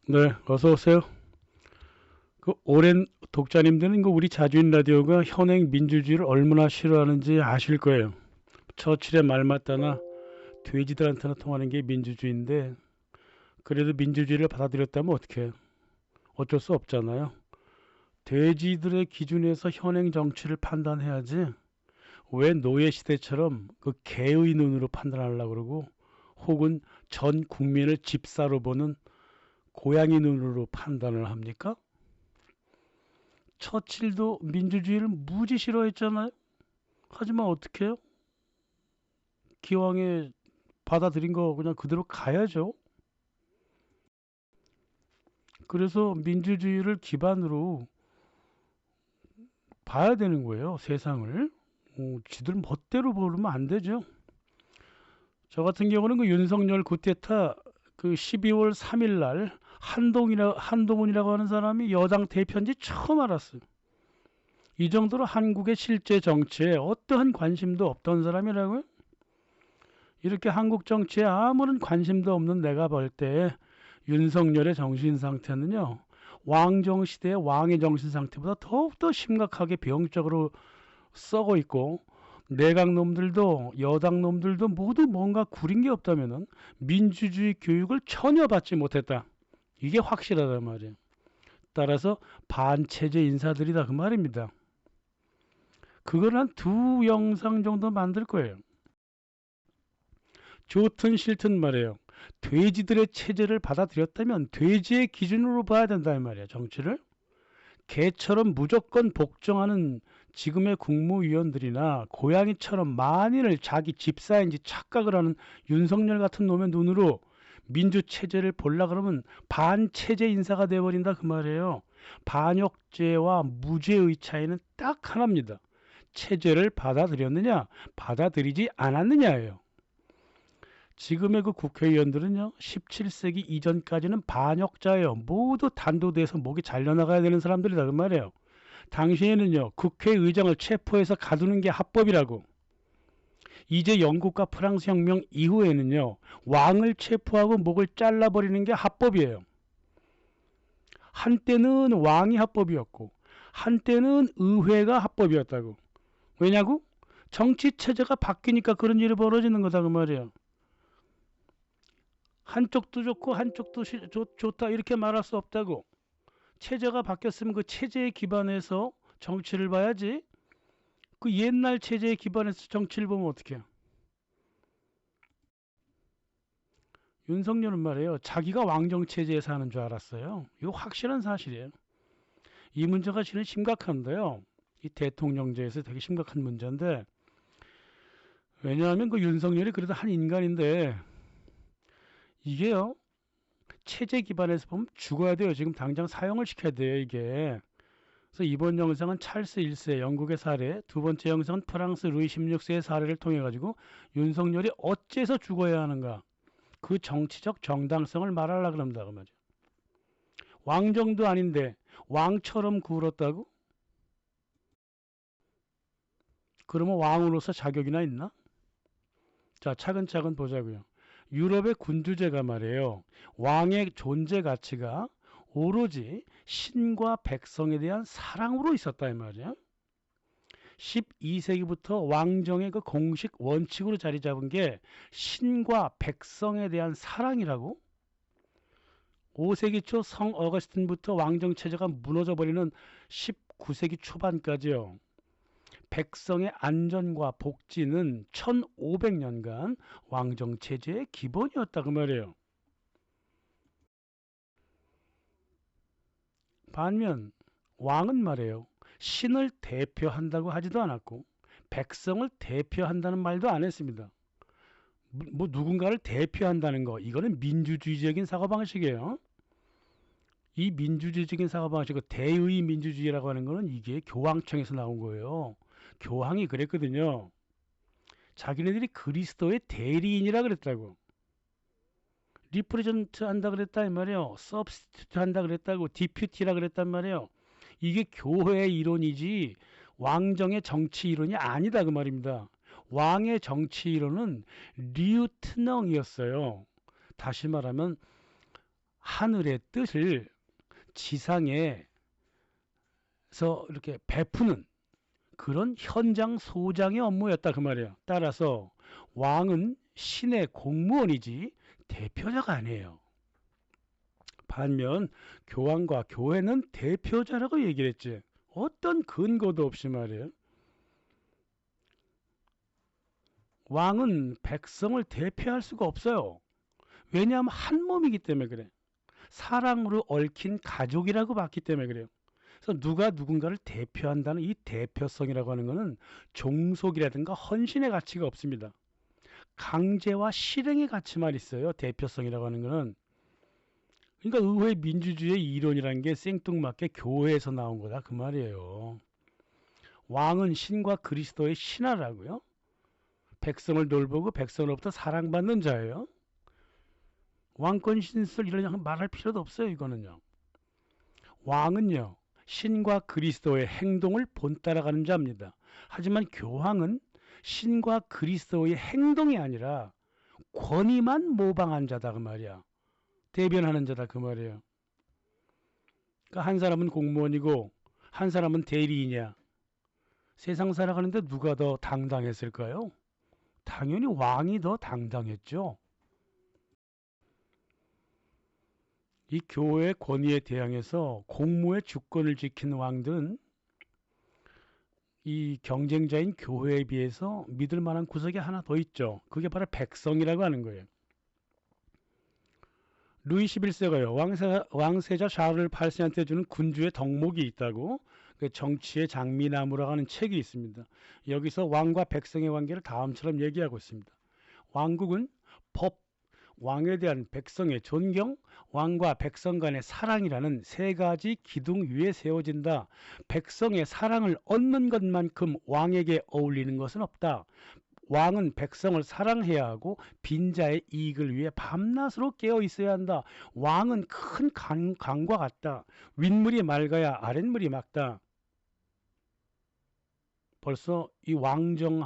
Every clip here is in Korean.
네, 어서 오세요. 그 오랜 독자님들은 이거 우리 자주인 라디오가 현행 민주주의를 얼마나 싫어하는지 아실 거예요. 처칠의 말 맞다나 돼지들한테나 통하는 게 민주주의인데 그래도 민주주의를 받아들였다면 어떻게 해요? 어쩔 수 없잖아요. 돼지들의 기준에서 현행 정치를 판단해야지 왜 노예 시대처럼 그 개의 눈으로 판단하려고 그러고 혹은 전 국민을 집사로 보는 고양이 눈으로 판단을 합니까? 처칠도 민주주의를 무지 싫어했잖아요. 하지만 어떻게 해요? 기왕에 받아들인 거 그냥 그대로 가야죠. 그래서 민주주의를 기반으로 봐야 되는 거예요. 세상을. 지들 멋대로 보면 안 되죠. 저 같은 경우는 그 윤석열 쿠데타 그 12월 3일 날 한동훈이라고 하는 사람이 여당 대표인지 처음 알았어요. 이 정도로 한국의 실제 정치에 어떠한 관심도 없던 사람이라고요? 이렇게 한국 정치에 아무런 관심도 없는 내가 볼 때 윤석열의 정신 상태는요. 왕정 시대의 왕의 정신 상태보다 더욱더 심각하게 병적으로 썩어 있고 내각 놈들도 여당 놈들도 모두 뭔가 구린 게 없다면은 민주주의 교육을 전혀 받지 못했다. 이게 확실하단 말이에요. 따라서 반체제 인사들이다 그 말입니다. 그걸 한 두 영상 정도 만들 거예요. 좋든 싫든 말이에요. 돼지들의 체제를 받아들였다면 돼지의 기준으로 봐야 된다 이 말이에요. 정치를. 개처럼 무조건 복종하는 지금의 국무위원들이나 고양이처럼 만인을 자기 집사인지 착각을 하는 윤석열 같은 놈의 눈으로 민주체제를 보려 그러면 반체제 인사가 돼버린다 그 말이에요. 반역죄와 무죄의 차이는 딱 하나입니다. 체제를 받아들였느냐 받아들이지 않았느냐예요. 지금의 그 국회의원들은요, 17세기 이전까지는 반역자예요. 모두 단도대에서 목이 잘려나가야 되는 사람들이다. 그 말이에요. 당시에는요, 국회의장을 체포해서 가두는 게 합법이라고. 이제 영국과 프랑스 혁명 이후에는요, 왕을 체포하고 목을 잘라버리는 게 합법이에요. 한때는 왕이 합법이었고, 한때는 의회가 합법이었다고. 왜냐고? 정치 체제가 바뀌니까 그런 일이 벌어지는 거다. 그 말이에요. 한쪽도 좋고 한쪽도 좋다 이렇게 말할 수 없다고. 체제가 바뀌었으면 그 체제에 기반해서 정치를 봐야지. 그 옛날 체제에 기반해서 정치를 보면 어떡해요. 윤석열은 말이에요. 자기가 왕정 체제에 사는 줄 알았어요. 이거 확실한 사실이에요. 이 문제가 실은 심각한데요. 이 대통령제에서 되게 심각한 문제인데 왜냐하면 그 윤석열이 그래도 한 인간인데 이게요. 체제 기반에서 보면 죽어야 돼요. 지금 당장 사형을 시켜야 돼요. 이게. 그래서 이번 영상은 찰스 1세 영국의 사례, 두 번째 영상은 프랑스 루이 16세의 사례를 통해 가지고 윤석열이 어째서 죽어야 하는가 그 정치적 정당성을 말하려고 합니다. 그 말이죠. 왕정도 아닌데 왕처럼 굴었다고? 그러면 왕으로서 자격이나 있나? 자, 차근차근 보자고요. 유럽의 군주제가 말이에요. 왕의 존재 가치가 오로지 신과 백성에 대한 사랑으로 있었다 이 말이야. 12세기부터 왕정의 그 공식 원칙으로 자리 잡은 게 신과 백성에 대한 사랑이라고? 5세기 초 성 어거스틴부터 왕정 체제가 무너져 버리는 19세기 초반까지요. 백성의 안전과 복지는 1500년간 왕정 체제의 기본이었다 그 말이에요. 반면 왕은 말이에요. 신을 대표한다고 하지도 않았고 백성을 대표한다는 말도 안 했습니다. 뭐 누군가를 대표한다는 거 이거는 민주주의적인 사고방식이에요. 이 민주주의적인 사고방식, 대의 민주주의라고 하는 거는 이게 교황청에서 나온 거예요. 교황이 그랬거든요. 자기네들이 그리스도의 대리인이라 그랬다고. 리프레젠트 한다 그랬다 이 말이에요. 서브스티튜트 한다 그랬다고. 디퓨티라 그랬단 말이에요. 이게 교회의 이론이지 왕정의 정치 이론이 아니다 그 말입니다. 왕의 정치 이론은 리우트넘이었어요. 다시 말하면 하늘의 뜻을 지상에서 이렇게 베푸는 그런 현장 소장의 업무였다 그 말이에요. 따라서 왕은 신의 공무원이지 대표자가 아니에요. 반면 교황과 교회는 대표자라고 얘기를 했지. 어떤 근거도 없이 말이에요. 왕은 백성을 대표할 수가 없어요. 왜냐하면 한 몸이기 때문에 그래. 사랑으로 얽힌 가족이라고 봤기 때문에 그래요. 그래서 누가 누군가를 대표한다는 이 대표성이라고 하는 것은 종속이라든가 헌신의 가치가 없습니다. 강제와 실행의 가치만 있어요. 대표성이라고 하는 것은. 그러니까 의회 민주주의의 이론이라는 게 생뚱맞게 교회에서 나온 거다 그 말이에요. 왕은 신과 그리스도의 신하라고요. 백성을 돌보고 백성으로부터 사랑받는 자예요. 왕권 신설 이런 말할 필요도 없어요. 이거는요. 왕은요. 신과 그리스도의 행동을 본따라가는 자입니다. 하지만 교황은 신과 그리스도의 행동이 아니라 권위만 모방한 자다 그 말이야. 대변하는 자다 그 말이에요. 그러니까 한 사람은 공무원이고 한 사람은 대리인이야. 세상 살아가는데 누가 더 당당했을까요? 당연히 왕이 더 당당했죠. 이 교회의 권위에 대항해서 공무의 주권을 지킨 왕들은 이 경쟁자인 교회에 비해서 믿을 만한 구석이 하나 더 있죠. 그게 바로 백성이라고 하는 거예요. 루이 11세가요. 왕세자 샤를 8세한테 주는 군주의 덕목이 있다고 그 정치의 장미나무라고 하는 책이 있습니다. 여기서 왕과 백성의 관계를 다음처럼 얘기하고 있습니다. 왕국은 법, 왕에 대한 백성의 존경, 왕과 백성 간의 사랑이라는 세 가지 기둥 위에 세워진다. 백성의 사랑을 얻는 것만큼 왕에게 어울리는 것은 없다. 왕은 백성을 사랑해야 하고 빈자의 이익을 위해 밤낮으로 깨어 있어야 한다. 왕은 큰 강과 같다. 윗물이 맑아야 아랫물이 맑다. 벌써 이 왕정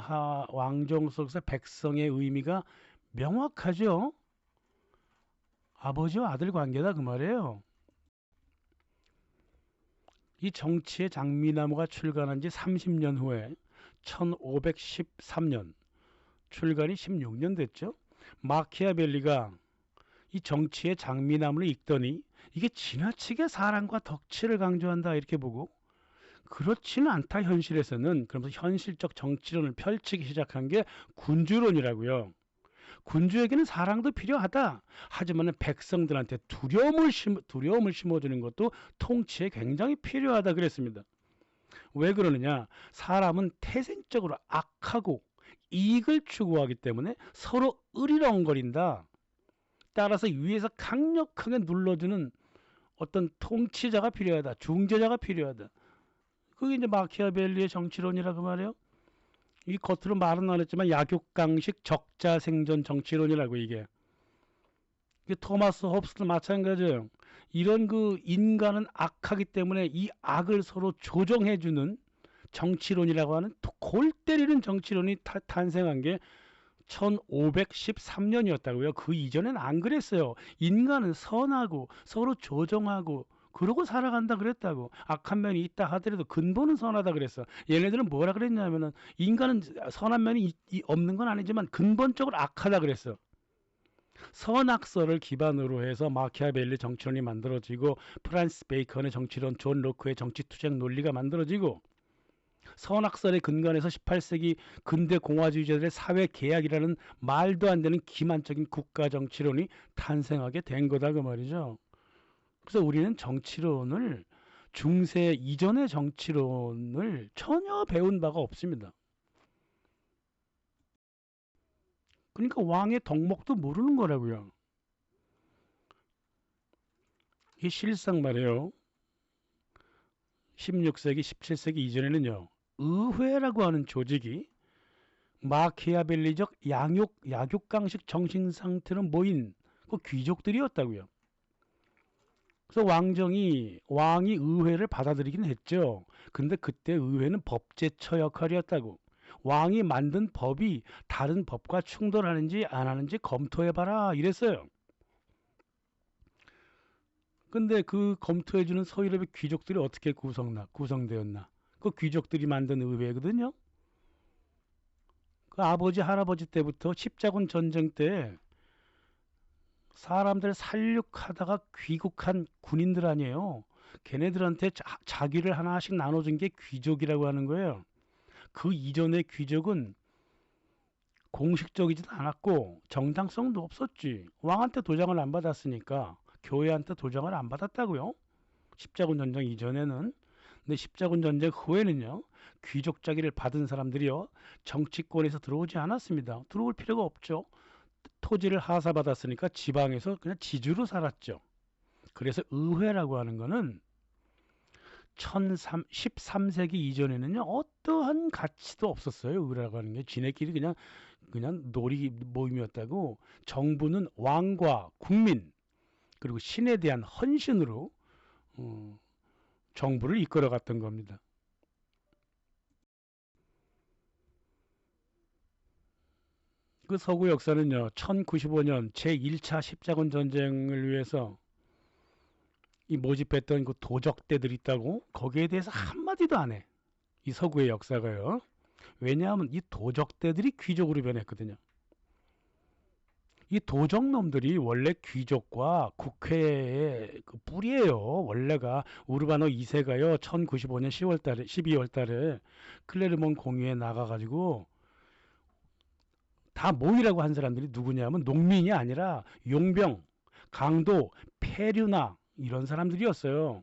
속에서 백성의 의미가 명확하죠. 아버지와 아들 관계다 그 말이에요. 이 정치의 장미나무가 출간한 지 30년 후에 1513년 출간이 16년 됐죠. 마키아벨리가 이 정치의 장미나무를 읽더니 이게 지나치게 사랑과 덕치를 강조한다 이렇게 보고 그렇지는 않다 현실에서는 그러면서 현실적 정치론을 펼치기 시작한 게 군주론이라고요. 군주에게는 사랑도 필요하다. 하지만 백성들한테 두려움을 심어주는 것도 통치에 굉장히 필요하다 그랬습니다. 왜 그러느냐? 사람은 태생적으로 악하고 이익을 추구하기 때문에 서로 으리렁거린다. 따라서 위에서 강력하게 눌러주는 어떤 통치자가 필요하다. 중재자가 필요하다. 그게 이제 마키아벨리의 정치론이라고 말이에요. 이 겉으로 말은 안 했지만 약육강식 적자생존 정치론이라고 이게 토마스 홉스도 마찬가지예요. 이런 그 인간은 악하기 때문에 이 악을 서로 조정해주는 정치론이라고 하는 골 때리는 정치론이 탄생한 게 1513년이었다고요. 그 이전엔 안 그랬어요. 인간은 선하고 서로 조정하고 그러고 살아간다 그랬다고. 악한 면이 있다 하더라도 근본은 선하다 그랬어. 얘네들은 뭐라 그랬냐면은 인간은 선한 면이 없는 건 아니지만 근본적으로 악하다 그랬어. 선악설을 기반으로 해서 마키아벨리 정치론이 만들어지고 프란시스 베이컨의 정치론, 존 로크의 정치투쟁 논리가 만들어지고 선악설의 근간에서 18세기 근대 공화주의자들의 사회 계약이라는 말도 안 되는 기만적인 국가 정치론이 탄생하게 된 거다 그 말이죠. 그래서 우리는 정치론을 중세 이전의 정치론을 전혀 배운 바가 없습니다. 그러니까 왕의 덕목도 모르는 거라고요. 이 실상 말이에요. 16세기, 17세기 이전에는요. 의회라고 하는 조직이 마키아벨리적 약육강식 정신상태로 모인 그 귀족들이었다고요. 그래서 왕이 의회를 받아들이긴 했죠. 근데 그때 의회는 법제처 역할이었다고. 왕이 만든 법이 다른 법과 충돌하는지 안 하는지 검토해봐라 이랬어요. 근데 그 검토해주는 서유럽의 귀족들이 어떻게 구성되었나? 그 귀족들이 만든 의회거든요. 그 아버지 할아버지 때부터 십자군 전쟁 때 사람들 살육하다가 귀국한 군인들 아니에요. 걔네들한테 자기를 하나씩 나눠준 게 귀족이라고 하는 거예요. 그 이전의 귀족은 공식적이지도 않았고 정당성도 없었지. 왕한테 도장을 안 받았으니까 교회한테 도장을 안 받았다고요. 십자군 전쟁 이전에는. 근데 십자군 전쟁 후에는요. 귀족 자기를 받은 사람들이요. 정치권에서 들어오지 않았습니다. 들어올 필요가 없죠. 토지를 하사받았으니까 지방에서 그냥 지주로 살았죠. 그래서 의회라고 하는 거는 13세기 이전에는요. 어떠한 가치도 없었어요. 의회라고 하는 게 지네끼리 그냥 놀이 모임이었다고. 정부는 왕과 국민 그리고 신에 대한 헌신으로 정부를 이끌어갔던 겁니다. 그 서구 역사는요. 1095년 제1차 십자군 전쟁을 위해서 이 모집했던 그 도적대들이 있다고 거기에 대해서 한마디도 안 해. 이 서구의 역사가요. 왜냐하면 이 도적대들이 귀족으로 변했거든요. 이 도적놈들이 원래 귀족과 국회의 그 뿌리예요. 원래가 우르바노 2세가요. 1095년 10월 달에 12월 달에 클레르몬 공유에 나가 가지고 다 모이라고 한 사람들이 누구냐면 농민이 아니라 용병, 강도, 페류나 이런 사람들이었어요.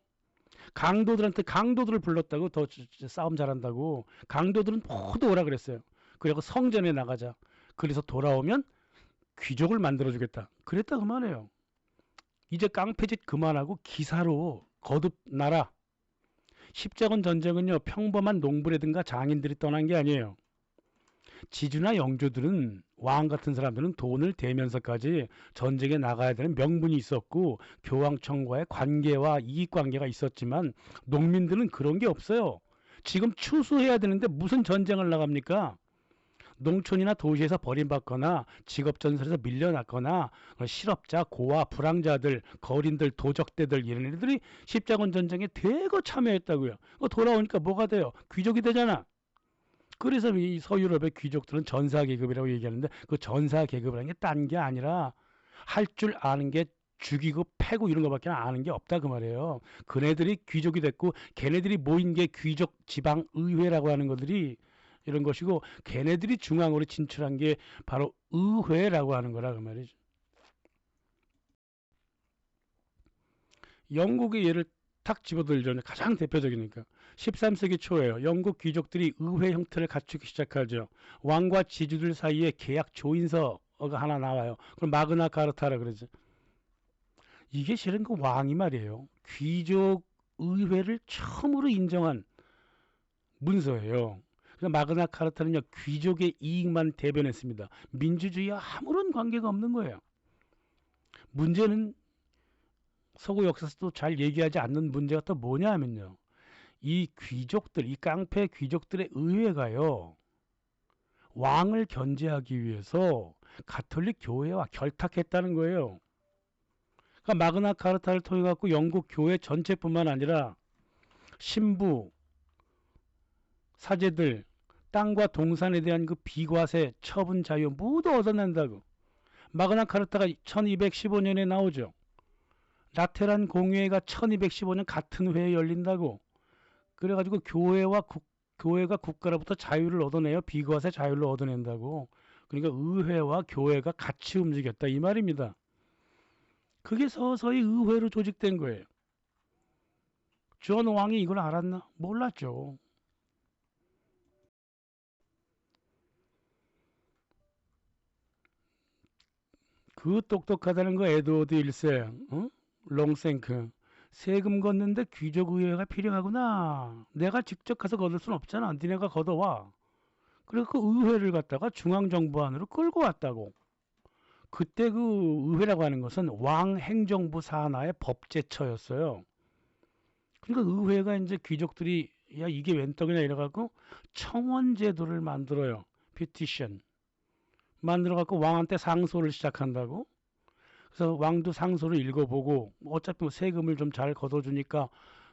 강도들을 불렀다고 더 싸움 잘한다고. 강도들은 모두 오라 그랬어요. 그리고 성전에 나가자. 그래서 돌아오면 귀족을 만들어주겠다. 그랬다 그 말이에요. 이제 깡패짓 그만하고 기사로 거듭나라. 십자군 전쟁은요. 평범한 농부라든가 장인들이 떠난 게 아니에요. 지주나 영주들은 왕 같은 사람들은 돈을 대면서까지 전쟁에 나가야 되는 명분이 있었고 교황청과의 관계와 이익관계가 있었지만 농민들은 그런 게 없어요. 지금 추수해야 되는데 무슨 전쟁을 나갑니까? 농촌이나 도시에서 버림받거나 직업전선에서 밀려났거나 실업자, 고아, 불황자들, 거린들, 도적대들 이런 애들이 십자군 전쟁에 대거 참여했다고요. 돌아오니까 뭐가 돼요? 귀족이 되잖아. 그래서 이 서유럽의 귀족들은 전사계급이라고 얘기하는데 그 전사계급이라는 게 딴 게 아니라 할 줄 아는 게 죽이고 패고 이런 거밖에 아는 게 없다 그 말이에요. 그네들이 귀족이 됐고 걔네들이 모인 게 귀족 지방 의회라고 하는 것들이 이런 것이고 걔네들이 중앙으로 진출한 게 바로 의회라고 하는 거라 그 말이죠. 영국의 예를 탁 집어들자면 가장 대표적이니까 13세기 초에요. 영국 귀족들이 의회 형태를 갖추기 시작하죠. 왕과 지주들 사이에 계약 조인서가 하나 나와요. 그럼 마그나 카르타라 그러죠. 이게 실은 그 왕이 말이에요. 귀족 의회를 처음으로 인정한 문서예요. 그래서 마그나 카르타는요. 귀족의 이익만 대변했습니다. 민주주의와 아무런 관계가 없는 거예요. 문제는 서구 역사에서도 잘 얘기하지 않는 문제가 또 뭐냐 하면요. 이 귀족들, 이 깡패 귀족들의 의회가요. 왕을 견제하기 위해서 가톨릭 교회와 결탁했다는 거예요. 그러니까 마그나 카르타를 통해 갖고 영국 교회 전체뿐만 아니라 신부, 사제들, 땅과 동산에 대한 그 비과세, 처분 자유 모두 얻어낸다고. 마그나 카르타가 1215년에 나오죠. 라테란 공회가 1215년 같은 회에 열린다고. 그래가지고 교회가 국가로부터 자유를 얻어내요. 비과세 자유를 얻어낸다고. 그러니까 의회와 교회가 같이 움직였다 이 말입니다. 그게 서서히 의회로 조직된 거예요. 존 왕이 이걸 알았나? 몰랐죠. 그 똑똑하다는 거 에드워드 1세, 롱생크. 세금 걷는데 귀족의회가 필요하구나. 내가 직접 가서 걷을 순 없잖아. 니네가 걷어와. 그래서 그 의회를 갖다가 중앙정부 안으로 끌고 왔다고. 그때 그 의회라고 하는 것은 왕 행정부 산하의 법제처였어요. 그러니까 의회가 이제 귀족들이 야 이게 웬 떡이냐 이래갖고 청원제도를 만들어요. 피티션. 만들어갖고 왕한테 상소를 시작한다고. 그래서 왕도 상소를 읽어보고 뭐 어차피 뭐 세금을 좀 잘 걷어주니까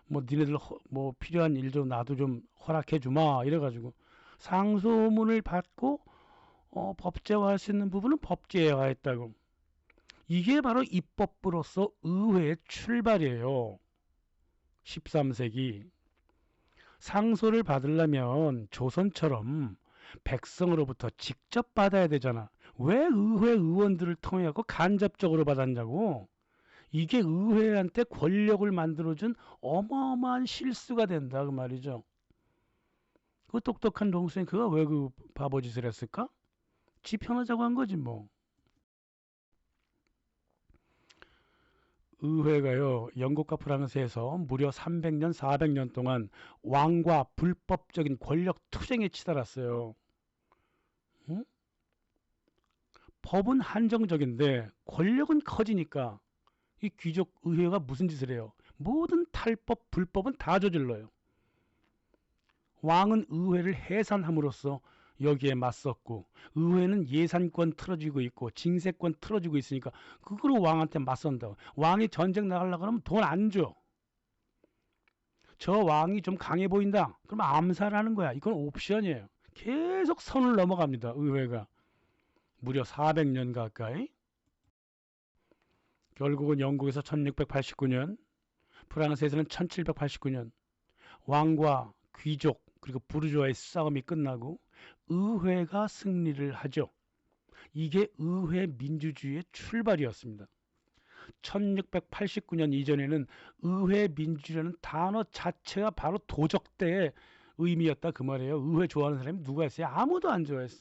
뭐 니네들 뭐 필요한 일 좀 나도 좀 허락해 주마 이래가지고 상소문을 받고 법제화할 수 있는 부분은 법제화했다고. 이게 바로 입법부로서 의회의 출발이에요. 13세기. 상소를 받으려면 조선처럼 백성으로부터 직접 받아야 되잖아. 왜 의회 의원들을 통해 갖고 간접적으로 받았냐고. 이게 의회한테 권력을 만들어준 어마어마한 실수가 된다 그 말이죠. 그 똑똑한 동생이 그가 왜 그 바보짓을 했을까? 지 편하자고 한 거지 뭐. 의회가요, 영국과 프랑스에서 무려 300년, 400년 동안 왕과 불법적인 권력 투쟁에 치달았어요. 응? 법은 한정적인데 권력은 커지니까 이 귀족 의회가 무슨 짓을 해요? 모든 탈법, 불법은 다 저질러요. 왕은 의회를 해산함으로써 여기에 맞섰고, 의회는 예산권 틀어지고 있고 징세권 틀어지고 있으니까 그거로 왕한테 맞선다. 왕이 전쟁 나가려고 하면 돈 안 줘. 저 왕이 좀 강해 보인다. 그럼 암살하는 거야. 이건 옵션이에요. 계속 선을 넘어갑니다. 의회가. 무려 400년 가까이. 결국은 영국에서 1689년, 프랑스에서는 1789년 왕과 귀족 그리고 부르주아의 싸움이 끝나고 의회가 승리를 하죠. 이게 의회 민주주의의 출발이었습니다. 1689년 이전에는 의회 민주주의라는 단어 자체가 바로 도적대의 의미였다 그 말이에요. 의회 좋아하는 사람이 누가 있어요? 아무도 안 좋아했어요.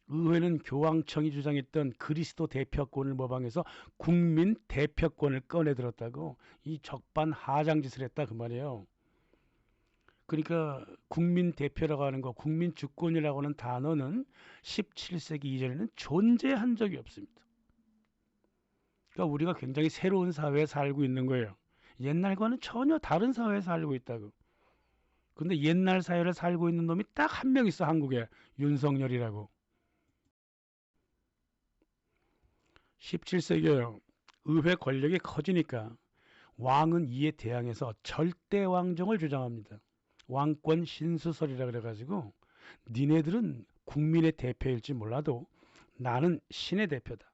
의회는 교황청이 주장했던 그리스도 대표권을 모방해서 국민 대표권을 꺼내들었다고 이 적반하장짓을 했다 그 말이에요. 그러니까 국민 대표라고 하는 거, 국민 주권이라고 하는 단어는 17세기 이전에는 존재한 적이 없습니다. 그러니까 우리가 굉장히 새로운 사회에 살고 있는 거예요. 옛날과는 전혀 다른 사회에 살고 있다고. 근데 옛날 사회를 살고 있는 놈이 딱 한 명 있어, 한국에. 윤석열이라고. 17세기에요. 의회 권력이 커지니까 왕은 이에 대항해서 절대 왕정을 주장합니다. 왕권 신수설이라 그래가지고 니네들은 국민의 대표일지 몰라도 나는 신의 대표다.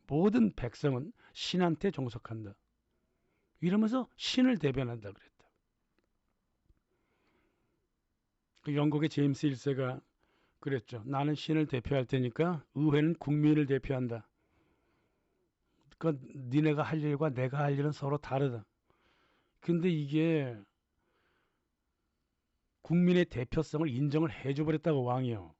모든 백성은 신한테 종속한다. 이러면서 신을 대변한다 그랬다. 그 영국의 제임스 1세가 그랬죠. 나는 신을 대표할 테니까 의회는 국민을 대표한다. 그 니네가 할 일과 내가 할 일은 서로 다르다. 근데 이게 국민의 대표성을 인정을 해줘버렸다고 왕이요.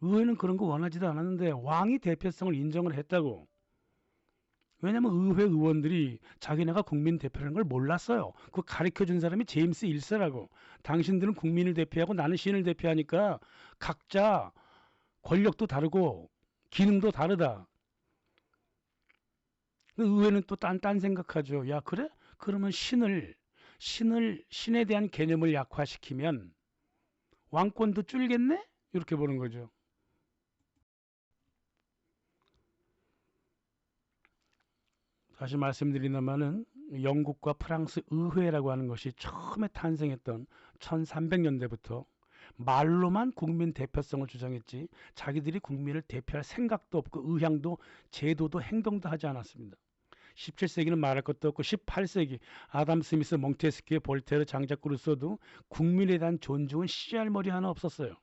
의회는 그런 거 원하지도 않았는데 왕이 대표성을 인정을 했다고. 왜냐면 의회 의원들이 자기네가 국민 대표라는 걸 몰랐어요. 그거 가르쳐준 사람이 제임스 1세라고. 당신들은 국민을 대표하고 나는 신을 대표하니까 각자 권력도 다르고 기능도 다르다. 의회는 또 딴 생각하죠. 야 그래? 그러면 신에 대한 개념을 약화시키면 왕권도 줄겠네? 이렇게 보는 거죠. 다시 말씀드리자면은 영국과 프랑스 의회라고 하는 것이 처음에 탄생했던 1300년대부터 말로만 국민 대표성을 주장했지 자기들이 국민을 대표할 생각도 없고 의향도 제도도 행동도 하지 않았습니다. 17세기는 말할 것도 없고 18세기 아담 스미스, 몽테스키에, 볼테르, 장자크 루소도 국민에 대한 존중은 씨알머리 하나 없었어요.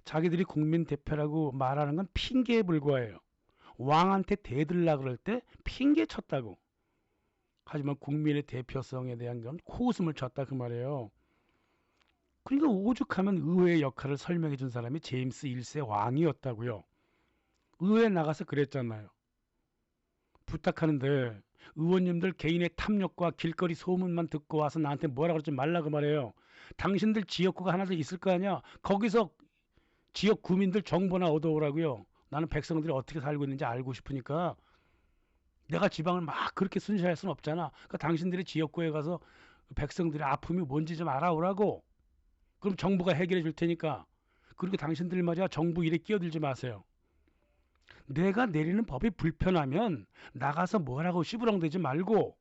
자기들이 국민 대표라고 말하는 건 핑계에 불과해요. 왕한테 대들라 그럴 때 핑계 쳤다고. 하지만 국민의 대표성에 대한 건 코웃음을 쳤다 그 말이에요. 그러니까 오죽하면 의회의 역할을 설명해 준 사람이 제임스 1세 왕이었다고요. 의회에 나가서 그랬잖아요. 부탁하는데 의원님들 개인의 탐욕과 길거리 소문만 듣고 와서 나한테 뭐라 그러지 말라 그 말이에요. 당신들 지역구가 하나 더 있을 거 아니야. 거기서 지역 구민들 정보나 얻어오라고요. 나는 백성들이 어떻게 살고 있는지 알고 싶으니까. 내가 지방을 막 그렇게 순시할 수는 없잖아. 그러니까 당신들이 지역구에 가서 백성들의 아픔이 뭔지 좀 알아오라고. 그럼 정부가 해결해 줄 테니까. 그리고 당신들 말이야 정부 일에 끼어들지 마세요. 내가 내리는 법이 불편하면 나가서 뭐라고 씨부렁대지 말고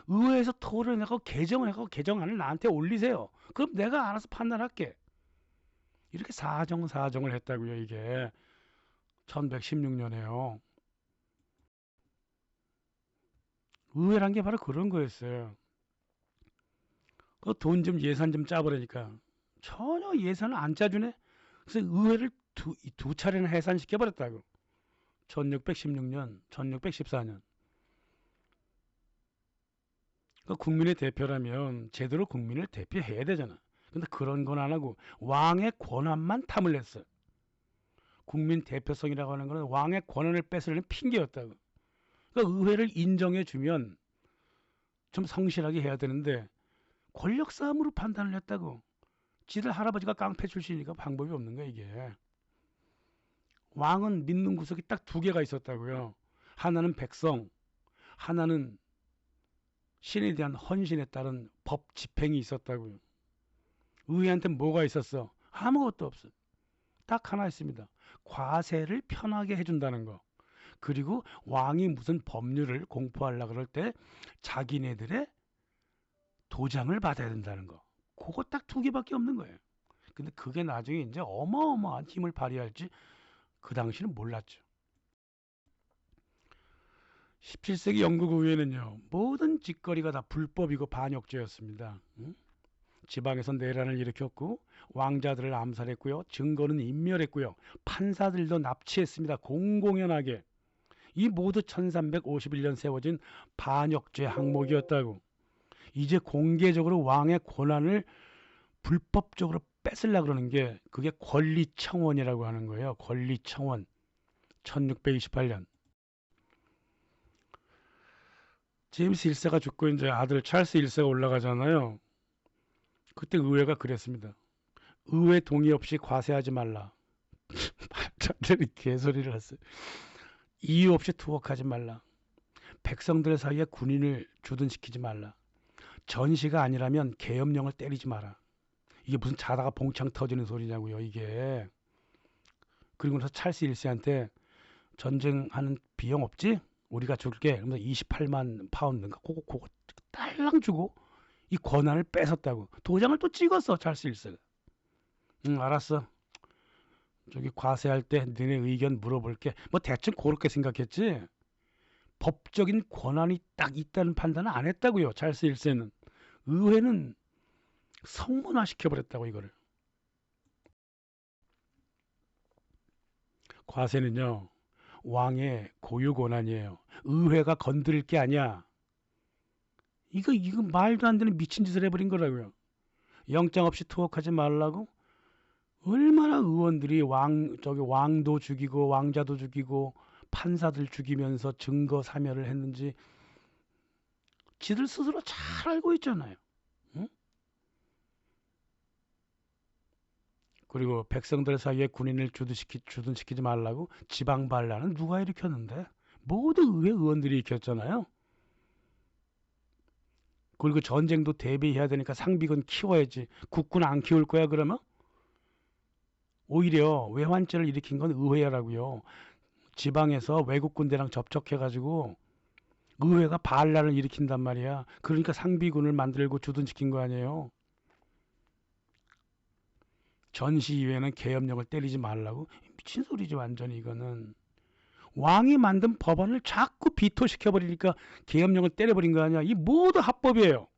의회에서 토론하고 개정하고 개정안을 나한테 올리세요. 그럼 내가 알아서 판단할게. 이렇게 사정을 했다고요. 이게 1116년에요. 의회란 게 바로 그런 거였어요. 그 돈 좀 예산 좀 짜버리니까 전혀 예산을 안 짜주네. 그래서 의회를 두 차례나 해산시켜버렸다고. 1616년, 1614년. 그 국민의 대표라면 제대로 국민을 대표해야 되잖아. 근데 그런 건 안 하고 왕의 권한만 탐을 냈어요. 국민 대표성이라고 하는 거는 왕의 권한을 뺏으려는 핑계였다고. 그러니까 의회를 인정해 주면 좀 성실하게 해야 되는데 권력 싸움으로 판단을 했다고. 지들 할아버지가 깡패 출신이니까 방법이 없는 거야 이게. 왕은 믿는 구석이 딱 두 개가 있었다고요. 하나는 백성, 하나는 신에 대한 헌신에 따른 법 집행이 있었다고요. 의회한테 뭐가 있었어? 아무것도 없어. 딱 하나 있습니다. 과세를 편하게 해준다는 거. 그리고 왕이 무슨 법률을 공포하려고 그럴 때 자기네들의 도장을 받아야 된다는 거. 그거 딱 두 개밖에 없는 거예요. 근데 그게 나중에 이제 어마어마한 힘을 발휘할지 그 당시는 몰랐죠. 17세기 영국 의회는요. 모든 짓거리가 다 불법이고 반역죄였습니다. 지방에서 내란을 일으켰고 왕자들을 암살했고요. 증거는 인멸했고요. 판사들도 납치했습니다. 공공연하게. 이 모두 1351년 세워진 반역죄 항목이었다고. 이제 공개적으로 왕의 권한을 불법적으로 뺏으려고 그러는 게 그게 권리청원이라고 하는 거예요. 권리청원. 1628년. 제임스 1세가 죽고 이제 아들 찰스 1세가 올라가잖아요. 그때 의회가 그랬습니다. 의회 동의 없이 과세하지 말라. 말도 안 되는 개소리를 했어요. 이유 없이 투옥하지 말라. 백성들 사이에 군인을 주둔시키지 말라. 전시가 아니라면 계엄령을 때리지 마라. 이게 무슨 자다가 봉창 터지는 소리냐고요 이게. 그리고 나서 찰스 1세한테 전쟁하는 비용 없지? 우리가 줄게. 그러면서 28만 파운드인가 그거 딸랑 주고 이 권한을 뺏었다고. 도장을 또 찍었어 찰스 1세가. 응 알았어. 저기 과세할 때 너네 의견 물어볼게. 뭐 대충 그렇게 생각했지. 법적인 권한이 딱 있다는 판단은 안 했다고요. 찰스 1세는. 의회는 성문화 시켜버렸다고 이거를. 과세는요. 왕의 고유 권한이에요. 의회가 건드릴 게 아니야. 이거 말도 안 되는 미친 짓을 해버린 거라고요. 영장 없이 투옥하지 말라고? 얼마나 의원들이 왕도 죽이고 왕자도 죽이고 판사들 죽이면서 증거 사멸을 했는지 지들 스스로 잘 알고 있잖아요. 응? 그리고 백성들 사이에 군인을 주둔시키지 말라고 지방 반란은 누가 일으켰는데? 모두 의회 의원들이 일으켰잖아요. 그리고 전쟁도 대비해야 되니까 상비군 키워야지. 국군 안 키울 거야 그러면? 오히려 외환죄를 일으킨 건 의회라고요. 지방에서 외국 군대랑 접촉해가지고 의회가 반란을 일으킨단 말이야. 그러니까 상비군을 만들고 주둔시킨 거 아니에요. 전시 이후에는 계엄령을 때리지 말라고? 미친 소리지 완전히 이거는. 왕이 만든 법안을 자꾸 비토시켜버리니까 계엄령을 때려버린 거 아니야. 이 모두 합법이에요.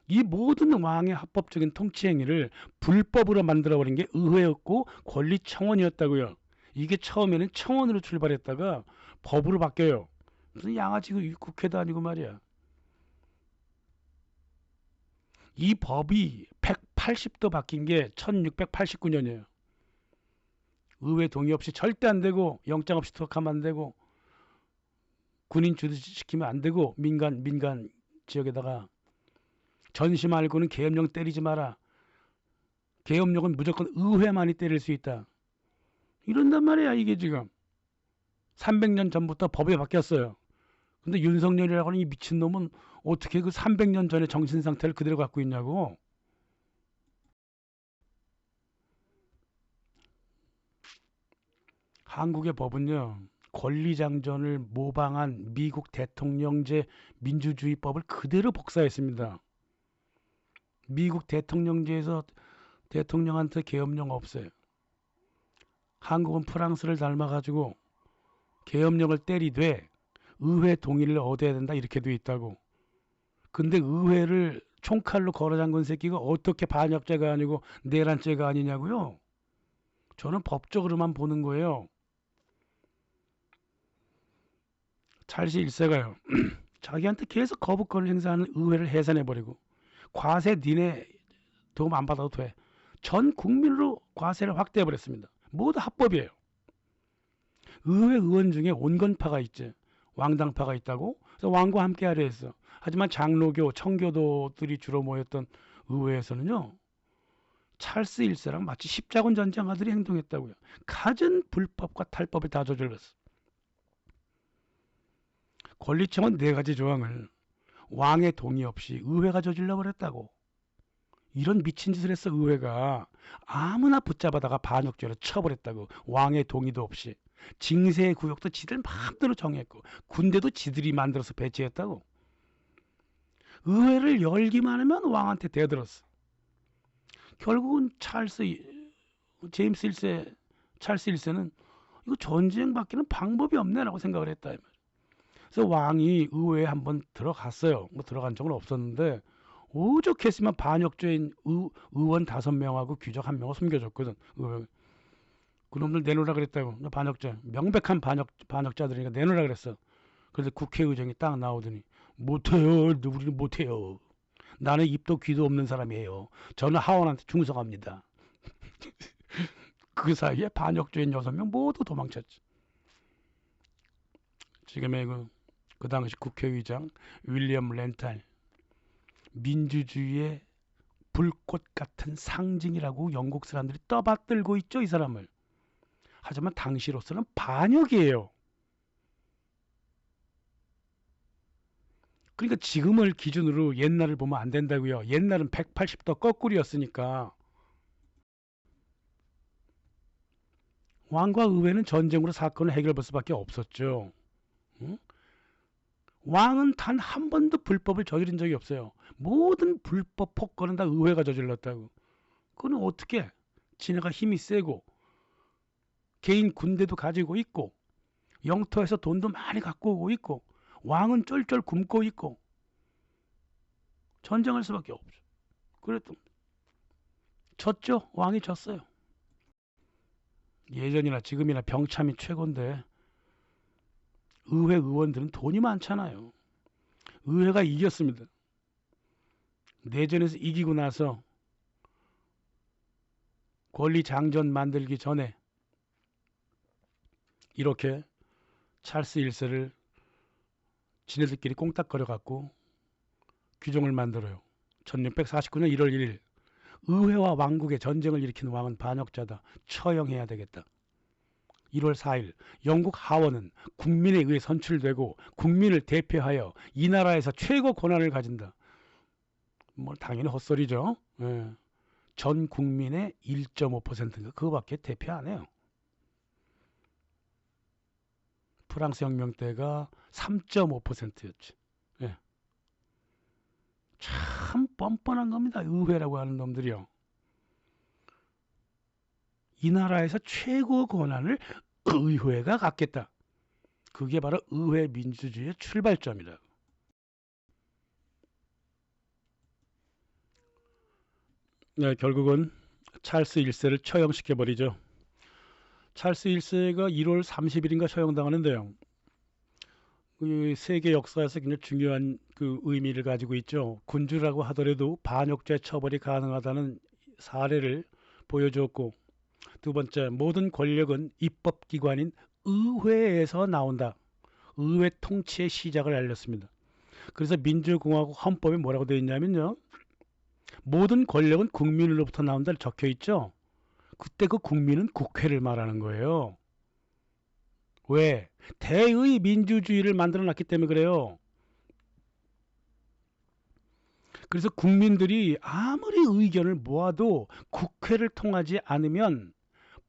이 모든 왕의 합법적인 통치 행위를 불법으로 만들어버린 게 의회였고 권리청원이었다고요. 이게 처음에는 청원으로 출발했다가 법으로 바뀌어요. 무슨 양아치 국회도 아니고 말이야. 이 법이 180도 바뀐 게 1689년이에요. 의회 동의 없이 절대 안 되고 영장 없이 투옥하면 안 되고 군인 주둔시키면 안 되고 민간 지역에다가 전시 말고는 계엄령 때리지 마라. 계엄령은 무조건 의회만이 때릴 수 있다. 이런단 말이야 이게 지금. 300년 전부터 법이 바뀌었어요. 근데 윤석열이라고 하는 이 미친놈은 어떻게 그 300년 전의 정신상태를 그대로 갖고 있냐고. 한국의 법은요, 권리장전을 모방한 미국 대통령제 민주주의법을 그대로 복사했습니다. 미국 대통령제에서 대통령한테 계엄령 없어요. 한국은 프랑스를 닮아가지고 계엄령을 때리되 의회 동의를 얻어야 된다 이렇게 돼 있다고. 근데 의회를 총칼로 걸어 잠근 새끼가 어떻게 반역죄가 아니고 내란죄가 아니냐고요? 저는 법적으로만 보는 거예요. 찰스 1세가요. 자기한테 계속 거부권을 행사하는 의회를 해산해버리고 과세 니네 도움 안 받아도 돼. 전 국민으로 과세를 확대해버렸습니다. 모두 합법이에요. 의회 의원 중에 온건파가 있지. 왕당파가 있다고. 그래서 왕과 함께 하려 했어. 하지만 장로교, 청교도들이 주로 모였던 의회에서는요. 찰스 1세랑 마치 십자군 전쟁아들이 행동했다고요. 갖은 불법과 탈법을 다 저질렀어. 권리청은 네 가지 조항을 왕의 동의 없이 의회가 저질러 버렸다고. 이런 미친 짓을 했어. 의회가 아무나 붙잡아다가 반역죄로 쳐버렸다고. 왕의 동의도 없이. 징세 구역도 지들 마음대로 정했고 군대도 지들이 만들어서 배치했다고. 의회를 열기만 하면 왕한테 대들었어. 결국은 제임스 1세, 찰스 1세는 이거 전쟁밖에는 방법이 없네라고 생각을 했다. 그래서 왕이 의회에 한번 들어갔어요. 뭐 들어간 적은 없었는데 오죽했으면 반역죄인 의원 5명하고 귀족 1명을 숨겨줬거든. 그놈들 내놓으라 그랬다고. 반역죄, 명백한 반역자들이니까 내놓으라 그랬어. 그래서 국회의장이 딱 나오더니 못해요. 우리는 못해요. 나는 입도 귀도 없는 사람이에요. 저는 하원한테 충성합니다. 그 사이에 반역죄인 6명 모두 도망쳤지. 지금의 그 당시 국회의장 윌리엄 렌탈, 민주주의의 불꽃 같은 상징이라고 영국 사람들이 떠받들고 있죠, 이 사람을. 하지만 당시로서는 반역이에요. 그러니까 지금을 기준으로 옛날을 보면 안 된다고요. 옛날은 180도 거꾸리였으니까. 왕과 의회는 전쟁으로 사건을 해결할 수밖에 없었죠. 응? 왕은 단 한 번도 불법을 저지른 적이 없어요. 모든 불법 폭거는 다 의회가 저질렀다고. 그건 어떻게? 지네가 힘이 세고 개인 군대도 가지고 있고 영토에서 돈도 많이 갖고 오고 있고 왕은 쫄쫄 굶고 있고 전쟁할 수밖에 없죠. 그랬던 졌죠. 왕이 졌어요. 예전이나 지금이나 병참이 최고인데 의회 의원들은 돈이 많잖아요. 의회가 이겼습니다. 내전에서 이기고 나서 권리 장전 만들기 전에 이렇게 찰스 1세를 지네들끼리 꽁딱거려 갖고 규정을 만들어요. 1649년 1월 1일 의회와 왕국의 전쟁을 일으킨 왕은 반역자다. 처형해야 되겠다. 1월 4일 영국 하원은 국민에 의해 선출되고 국민을 대표하여 이 나라에서 최고 권한을 가진다. 뭐 당연히 헛소리죠. 예. 전 국민의 1.5%인가 그거밖에 대표 안 해요. 프랑스 혁명 때가 3.5%였지. 예. 참 뻔뻔한 겁니다. 의회라고 하는 놈들이요. 이 나라에서 최고 권한을 의회가 갖겠다. 그게 바로 의회 민주주의의 출발점이다. 네, 결국은 찰스 1세를 처형시켜버리죠. 찰스 1세가 1월 30일인가 처형당하는데요. 그 세계 역사에서 굉장히 중요한 그 의미를 가지고 있죠. 군주라고 하더라도 반역죄 처벌이 가능하다는 사례를 보여주었고, 두 번째, 모든 권력은 입법기관인 의회에서 나온다. 의회 통치의 시작을 알렸습니다. 그래서 민주공화국 헌법에 뭐라고 되어 있냐면요. 모든 권력은 국민으로부터 나온다 적혀 있죠. 그때 그 국민은 국회를 말하는 거예요. 왜? 대의 민주주의를 만들어 놨기 때문에 그래요. 그래서 국민들이 아무리 의견을 모아도 국회를 통하지 않으면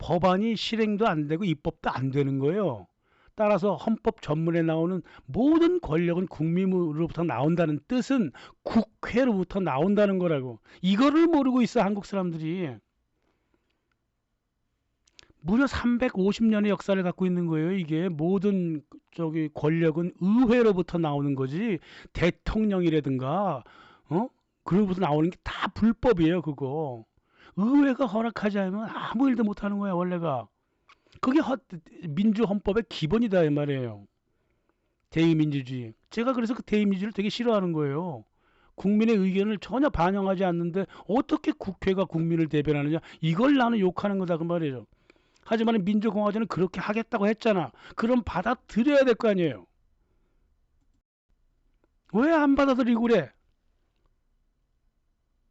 법안이 실행도 안 되고 입법도 안 되는 거예요. 따라서 헌법 전문에 나오는 모든 권력은 국민으로부터 나온다는 뜻은 국회로부터 나온다는 거라고. 이거를 모르고 있어 한국 사람들이. 무려 350년의 역사를 갖고 있는 거예요. 이게 모든 권력은 의회로부터 나오는 거지 대통령이라든가 그로부터 나오는 게 다 불법이에요. 그거 의회가 허락하지 않으면 아무 일도 못 하는 거야 원래가. 그게 민주 헌법의 기본이다 이 말이에요. 대의민주주의. 제가 그래서 그 대의민주주의를 되게 싫어하는 거예요. 국민의 의견을 전혀 반영하지 않는데 어떻게 국회가 국민을 대변하느냐, 이걸 나는 욕하는 거다 그 말이에요. 하지만 민주공화제는 그렇게 하겠다고 했잖아. 그럼 받아들여야 될 거 아니에요. 왜 안 받아들이고 그래?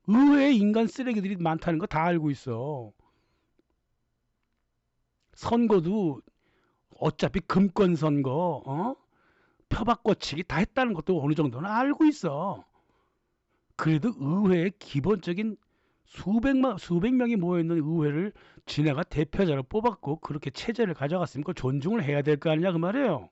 의외에 인간 쓰레기들이 많다는 거 다 알고 있어. 선거도 어차피 금권 선거, 표박거치기 다 했다는 것도 어느 정도는 알고 있어. 그래도 의회의 기본적인 수백 명이 모여있는 의회를 지네가 대표자로 뽑았고 그렇게 체제를 가져갔으니까 존중을 해야 될 거 아니냐 그 말이에요.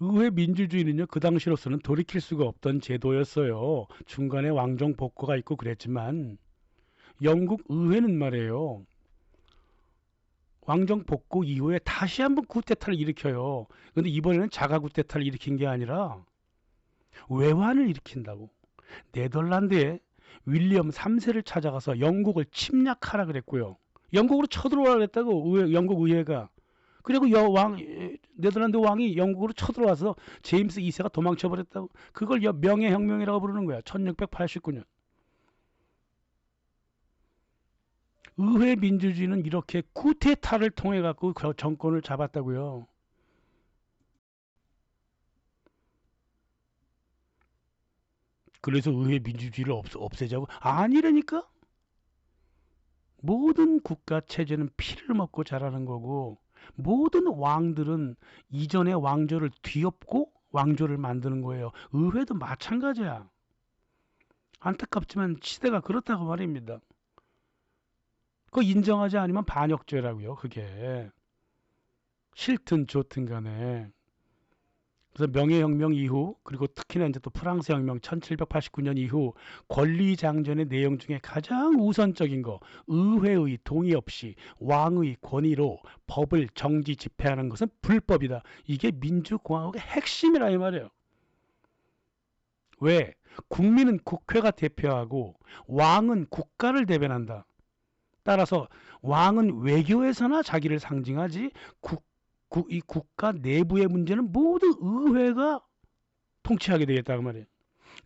의회 민주주의는요, 그 당시로서는 돌이킬 수가 없던 제도였어요. 중간에 왕정 복고가 있고 그랬지만 영국 의회는 말이에요, 왕정 복고 이후에 다시 한번 쿠데타를 일으켜요. 근데 이번에는 자가 쿠데타를 일으킨 게 아니라 외환을 일으킨다고. 네덜란드에 윌리엄 3세를 찾아가서 영국을 침략하라 그랬고요. 영국으로 쳐들어오라 그랬다고 영국 의회가. 그리고 네덜란드 왕이 영국으로 쳐들어와서 제임스 2세가 도망쳐 버렸다고. 그걸 명예혁명이라고 부르는 거야. 1689년. 의회 민주주의는 이렇게 쿠데타를 통해 갖고 정권을 잡았다고요. 그래서 의회 민주주의를 없애자고? 아니라니까. 모든 국가 체제는 피를 먹고 자라는 거고 모든 왕들은 이전의 왕조를 뒤엎고 왕조를 만드는 거예요. 의회도 마찬가지야. 안타깝지만 시대가 그렇다고 말입니다. 그거 인정하지 않으면 반역죄라고요. 그게 싫든 좋든 간에. 그래서 명예혁명 이후, 그리고 특히나 이제 또 프랑스 혁명 1789년 이후 권리장전의 내용 중에 가장 우선적인 거, 의회의 동의 없이 왕의 권위로 법을 정지 집행하는 것은 불법이다. 이게 민주공화국의 핵심이라 이 말이에요. 왜? 국민은 국회가 대표하고 왕은 국가를 대변한다. 따라서 왕은 외교에서나 자기를 상징하지 이 국가 내부의 문제는 모두 의회가 통치하게 되겠다고 말이에요.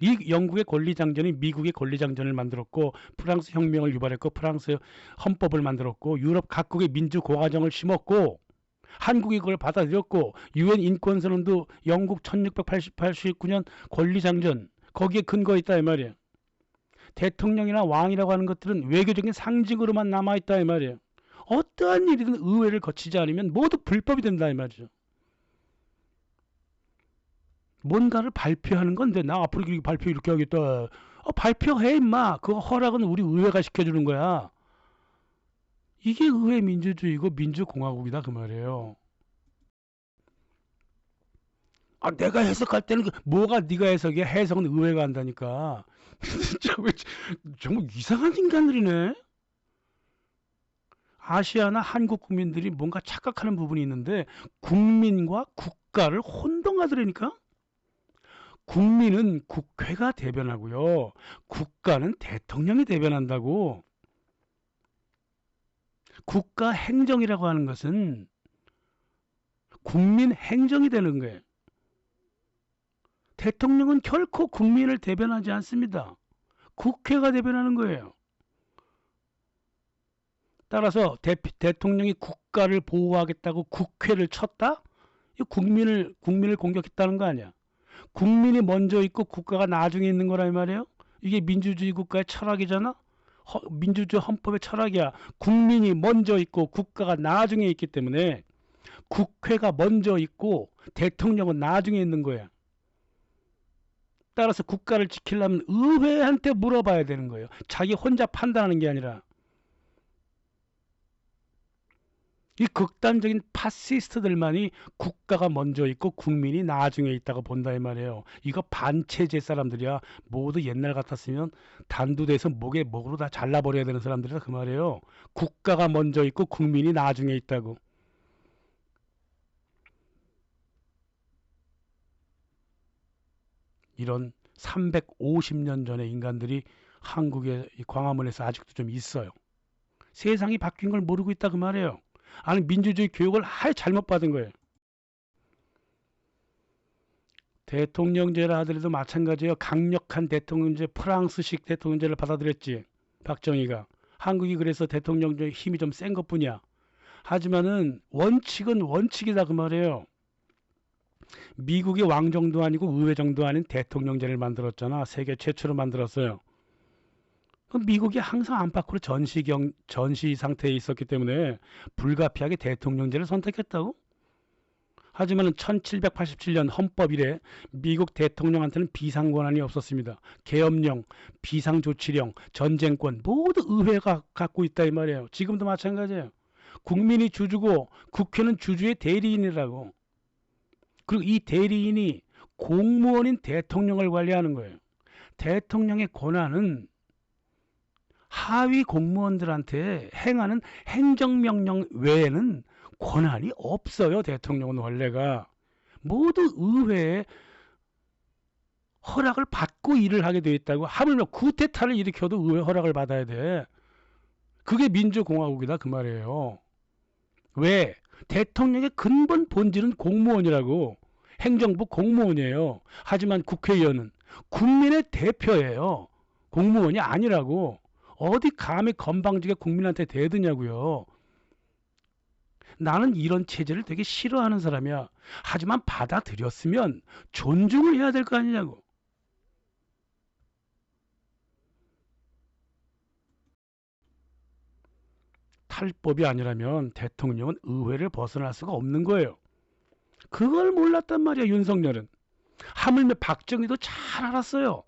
이 영국의 권리장전이 미국의 권리장전을 만들었고 프랑스 혁명을 유발했고 프랑스 헌법을 만들었고 유럽 각국의 민주공화정을 심었고 한국이 그걸 받아들였고 유엔 인권선언도 영국 1689년 권리장전 거기에 근거 있다 이 말이에요. 대통령이나 왕이라고 하는 것들은 외교적인 상징으로만 남아있다 이 말이에요. 어떠한 일이든 의회를 거치지 않으면 모두 불법이 된다 이 말이죠. 뭔가를 발표하는 건데 나 앞으로 이렇게 발표 이렇게 하겠다. 발표해 임마. 그거 허락은 우리 의회가 시켜주는 거야. 이게 의회 민주주의고 민주공화국이다 그 말이에요. 내가 해석할 때는 뭐가 네가 해석이야? 해석은 의회가 한다니까. 정말 이상한 인간들이네. 아시아나 한국 국민들이 뭔가 착각하는 부분이 있는데 국민과 국가를 혼동하더라니까. 국민은 국회가 대변하고요. 국가는 대통령이 대변한다고. 국가 행정이라고 하는 것은 국민 행정이 되는 거예요. 대통령은 결코 국민을 대변하지 않습니다. 국회가 대변하는 거예요. 따라서 대통령이 국가를 보호하겠다고 국회를 쳤다? 이 국민을 공격했다는 거 아니야. 국민이 먼저 있고 국가가 나중에 있는 거라 이 말이에요. 이게 민주주의 국가의 철학이잖아. 민주주의 헌법의 철학이야. 국민이 먼저 있고 국가가 나중에 있기 때문에 국회가 먼저 있고 대통령은 나중에 있는 거야. 따라서 국가를 지키려면 의회한테 물어봐야 되는 거예요. 자기 혼자 판단하는 게 아니라. 이 극단적인 파시스트들만이 국가가 먼저 있고 국민이 나중에 있다고 본다 이 말이에요. 이거 반체제 사람들이야. 모두 옛날 같았으면 단두대에서 목에 목으로 다 잘라버려야 되는 사람들이라 그 말이에요. 국가가 먼저 있고 국민이 나중에 있다고. 이런 350년 전의 인간들이 한국의 광화문에서 아직도 좀 있어요. 세상이 바뀐 걸 모르고 있다 그 말이에요. 아니 민주주의 교육을 아예 잘못 받은 거예요. 대통령제를 하더라도 마찬가지예요. 강력한 대통령제, 프랑스식 대통령제를 받아들였지. 박정희가. 한국이 그래서 대통령제 힘이 좀 센 것뿐이야. 하지만은 원칙은 원칙이다 그 말이에요. 미국의 왕정도 아니고 의회정도 아닌 대통령제를 만들었잖아. 세계 최초로 만들었어요. 미국이 항상 안팎으로 전시 상태에 있었기 때문에 불가피하게 대통령제를 선택했다고? 하지만 1787년 헌법 이래 미국 대통령한테는 비상권한이 없었습니다. 계엄령, 비상조치령, 전쟁권 모두 의회가 갖고 있다 이 말이에요. 지금도 마찬가지예요. 국민이 주주고 국회는 주주의 대리인이라고. 그리고 이 대리인이 공무원인 대통령을 관리하는 거예요. 대통령의 권한은 하위 공무원들한테 행하는 행정명령 외에는 권한이 없어요. 대통령은 원래가. 모두 의회에 허락을 받고 일을 하게 되어 있다고. 하물며 쿠데타를 일으켜도 의회 허락을 받아야 돼. 그게 민주공화국이다 그 말이에요. 왜? 대통령의 근본 본질은 공무원이라고. 행정부 공무원이에요. 하지만 국회의원은 국민의 대표예요. 공무원이 아니라고. 어디 감히 건방지게 국민한테 대드냐고요. 나는 이런 체제를 되게 싫어하는 사람이야. 하지만 받아들였으면 존중을 해야 될 거 아니냐고. 탈법이 아니라면 대통령은 의회를 벗어날 수가 없는 거예요. 그걸 몰랐단 말이야 윤석열은. 하물며 박정희도 잘 알았어요.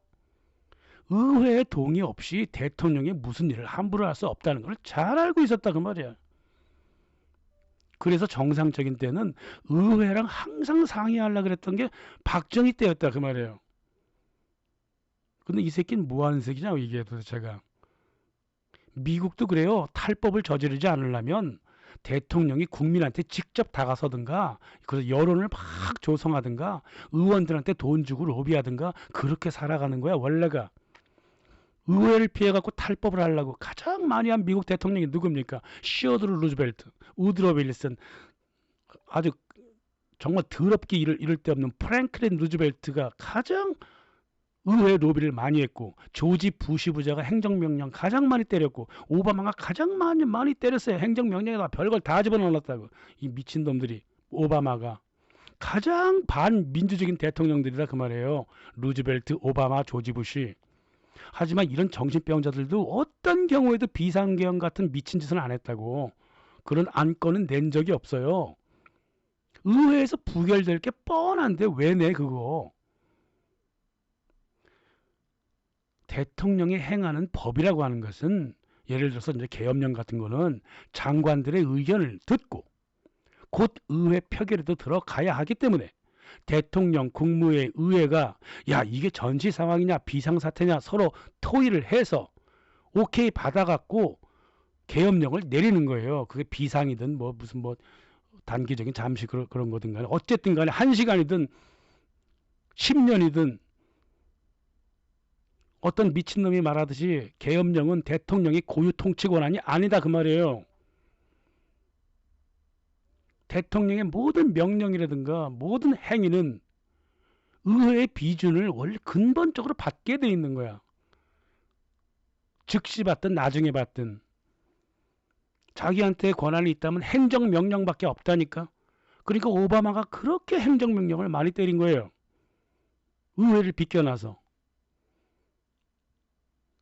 의회의 동의 없이 대통령이 무슨 일을 함부로 할 수 없다는 걸 잘 알고 있었다 그 말이야. 그래서 정상적인 때는 의회랑 항상 상의하려고 그랬던 게 박정희 때였다 그 말이에요. 근데 이 새끼는 뭐 하는 새끼냐고 이게 도대체가. 미국도 그래요. 탈법을 저지르지 않으려면 대통령이 국민한테 직접 다가서든가 그래서 여론을 막 조성하든가 의원들한테 돈 주고 로비하든가 그렇게 살아가는 거야 원래가. 의회를 피해갖고 탈법을 하려고 가장 많이 한 미국 대통령이 누굽니까? 시어드루 루즈벨트, 우드로 윌슨, 아주 정말 더럽게 이를 데 없는 프랭클린 루즈벨트가 가장 의회 로비를 많이 했고, 조지 부시 부자가 행정명령 가장 많이 때렸고, 오바마가 가장 많이 때렸어요. 행정명령에다 별걸 다 집어넣었다고. 이 미친놈들이. 오바마가 가장 반민주적인 대통령들이다 그 말이에요. 루즈벨트, 오바마, 조지 부시. 하지만 이런 정신병자들도 어떤 경우에도 비상계엄 같은 미친 짓은 안 했다고. 그런 안건은 낸 적이 없어요. 의회에서 부결될 게 뻔한데 왜 내 그거. 대통령이 행하는 법이라고 하는 것은 예를 들어서 이제 계엄령 같은 거는 장관들의 의견을 듣고 곧 의회 표결에도 들어가야 하기 때문에 대통령, 국무회의, 의회가 야 이게 전시 상황이냐 비상사태냐 서로 토의를 해서 오케이 받아갖고 계엄령을 내리는 거예요. 그게 비상이든 뭐 무슨 뭐 단기적인 잠시 그런 거든 간에 어쨌든 간에 1시간이든 10년이든 어떤 미친놈이 말하듯이 계엄령은 대통령이 고유 통치 권한이 아니다 그 말이에요. 대통령의 모든 명령이라든가 모든 행위는 의회의 비준을 원래 근본적으로 받게 돼 있는 거야. 즉시 받든 나중에 받든. 자기한테 권한이 있다면 행정명령밖에 없다니까. 그러니까 오바마가 그렇게 행정명령을 많이 때린 거예요. 의회를 비껴나서.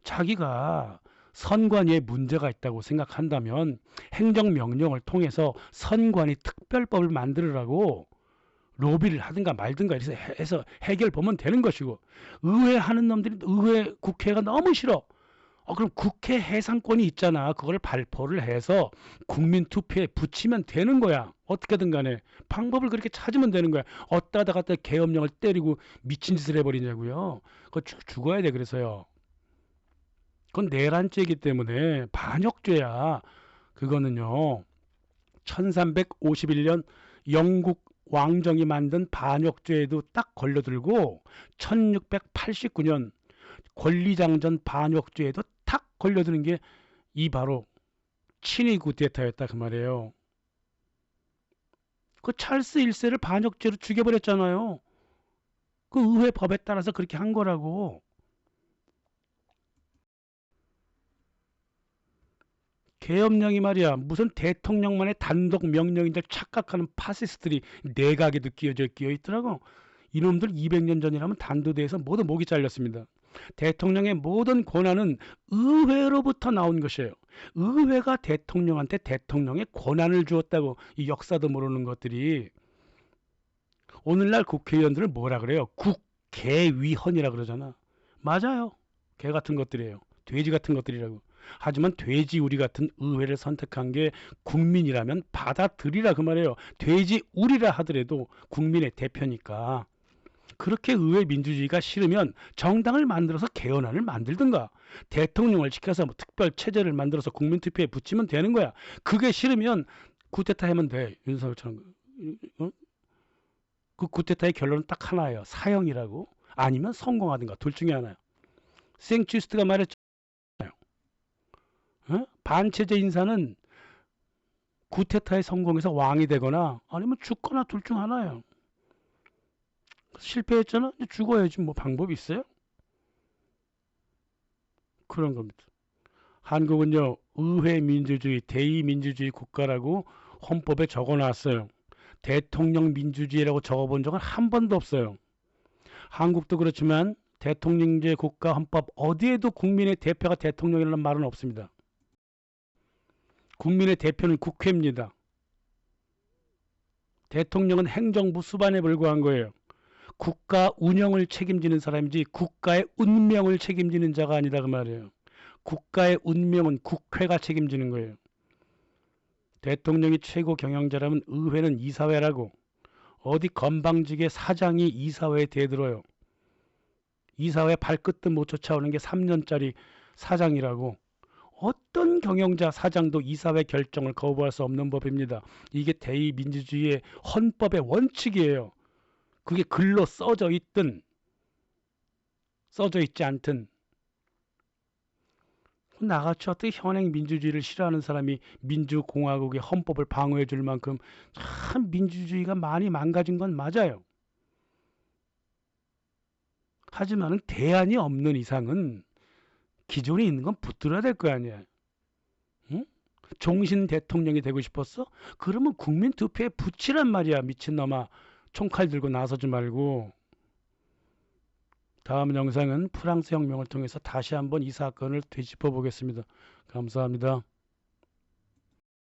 자기가 선관위에 문제가 있다고 생각한다면 행정명령을 통해서 선관위 특별법을 만들으라고 로비를 하든가 말든가 해서 해결 보면 되는 것이고, 의회 하는 놈들이 의회 국회가 너무 싫어. 그럼 국회 해상권이 있잖아. 그걸 발표를 해서 국민 투표에 붙이면 되는 거야. 어떻게든 간에 방법을 그렇게 찾으면 되는 거야. 어디다 갖다 계엄령을 때리고 미친 짓을 해버리냐고요. 그거 죽어야 돼. 그래서요. 그건 내란죄이기 때문에 반역죄야. 그거는요. 1351년 영국 왕정이 만든 반역죄에도 딱 걸려들고 1689년 권리장전 반역죄에도 탁 걸려드는 게 이 바로 친위 구테타였다 그 말이에요. 그 찰스 1세를 반역죄로 죽여버렸잖아요. 그 의회 법에 따라서 그렇게 한 거라고. 계엄령이 말이야 무슨 대통령만의 단독 명령인 줄 착각하는 파시스트들이 내각에도 끼어 있더라고. 이놈들 200년 전이라면 단두대에서 모두 목이 잘렸습니다. 대통령의 모든 권한은 의회로부터 나온 것이에요. 의회가 대통령한테 대통령의 권한을 주었다고. 이 역사도 모르는 것들이. 오늘날 국회의원들을 뭐라 그래요? 국개위헌이라 그러잖아. 맞아요. 개 같은 것들이에요. 돼지 같은 것들이라고. 하지만 돼지 우리 같은 의회를 선택한 게 국민이라면 받아들이라 그 말이에요. 돼지 우리라 하더라도 국민의 대표니까. 그렇게 의회 민주주의가 싫으면 정당을 만들어서 개헌안을 만들든가 대통령을 시켜서 뭐 특별 체제를 만들어서 국민투표에 붙이면 되는 거야. 그게 싫으면 쿠데타 하면 돼. 윤석열처럼. 그 쿠데타의 결론은 딱 하나예요. 사형이라고. 아니면 성공하든가. 둘 중에 하나예요. 생취스트가 말했잖아요. 반체제 인사는 쿠데타에 성공해서 왕이 되거나 아니면 죽거나 둘 중 하나예요. 실패했잖아? 죽어야지. 뭐 방법이 있어요? 그런 겁니다. 한국은요, 의회 민주주의, 대의민주주의 국가라고 헌법에 적어놨어요. 대통령 민주주의라고 적어본 적은 한 번도 없어요. 한국도 그렇지만 대통령제 국가 헌법 어디에도 국민의 대표가 대통령이라는 말은 없습니다. 국민의 대표는 국회입니다. 대통령은 행정부 수반에 불과한 거예요. 국가 운영을 책임지는 사람이지 국가의 운명을 책임지는 자가 아니다 그 말이에요. 국가의 운명은 국회가 책임지는 거예요. 대통령이 최고 경영자라면 의회는 이사회라고. 어디 건방지게 사장이 이사회에 대들어요. 이사회 발끝도 못 쫓아오는 게 3년짜리 사장이라고. 어떤 경영자 사장도 이사회 결정을 거부할 수 없는 법입니다. 이게 대의민주주의의 헌법의 원칙이에요. 그게 글로 써져 있든 써져 있지 않든. 나같이 어떻게 현행 민주주의를 싫어하는 사람이 민주공화국의 헌법을 방어해 줄 만큼 참 민주주의가 많이 망가진 건 맞아요. 하지만 대안이 없는 이상은 기존에 있는 건 붙들어야 될 거 아니야. 응? 종신 대통령이 되고 싶었어? 그러면 국민 투표에 붙이란 말이야. 미친놈아. 총칼 들고 나서지 말고. 다음 영상은 프랑스 혁명을 통해서 다시 한번 이 사건을 되짚어 보겠습니다. 감사합니다.